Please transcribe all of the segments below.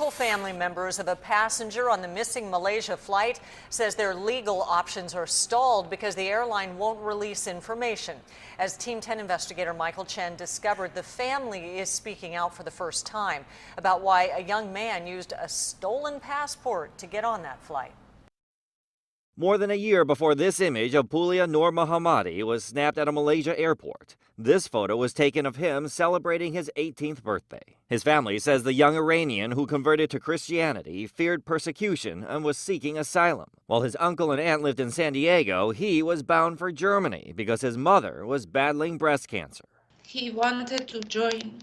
Local family members of a passenger on the missing Malaysia flight says their legal options are stalled because the airline won't release information. As Team 10 investigator Michael Chen discovered, the family is speaking out for the first time about why a young man used a stolen passport to get on that flight. More than a year before this image of Pulia Nur Muhammadi was snapped at a Malaysia airport, this photo was taken of him celebrating his 18th birthday. His family says the young Iranian who converted to Christianity feared persecution and was seeking asylum. While his uncle and aunt lived in San Diego, he was bound for Germany because his mother was battling breast cancer. He wanted to join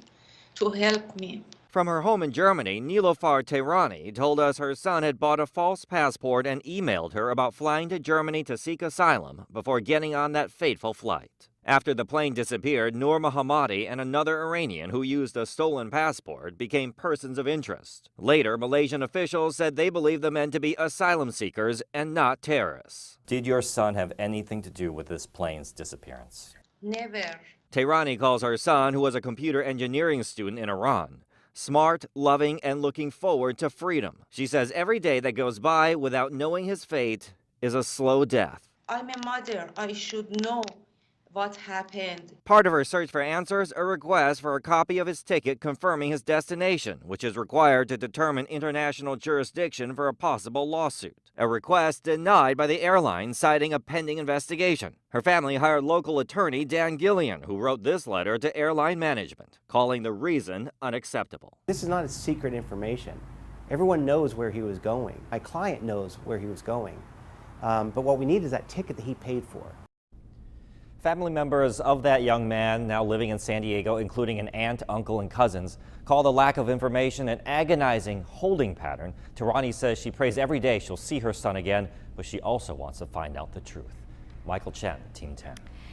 to help me. From her home in Germany, Nilofar Tehrani told us her son had bought a false passport and emailed her about flying to Germany to seek asylum before getting on that fateful flight. After the plane disappeared, Nur Muhammadi and another Iranian who used a stolen passport became persons of interest. Later, Malaysian officials said they believed the men to be asylum seekers and not terrorists. Did your son have anything to do with this plane's disappearance? Never. Tehrani calls her son, who was a computer engineering student in Iran, smart, loving, and looking forward to freedom. She says every day that goes by without knowing his fate is a slow death. I'm a mother. I should know what happened. Part of her search for answers, a request for a copy of his ticket confirming his destination, which is required to determine international jurisdiction for a possible lawsuit. A request denied by the airline, citing a pending investigation. Her family hired local attorney Dan Gillian, who wrote this letter to airline management, calling the reason unacceptable. This is not secret information. Everyone knows where he was going. My client knows where he was going. But what we need is that ticket that he paid for. Family members of that young man now living in San Diego, including an aunt, uncle, and cousins, call the lack of information an agonizing holding pattern. Tehrani says she prays every day she'll see her son again, but she also wants to find out the truth. Michael Chen, Team 10.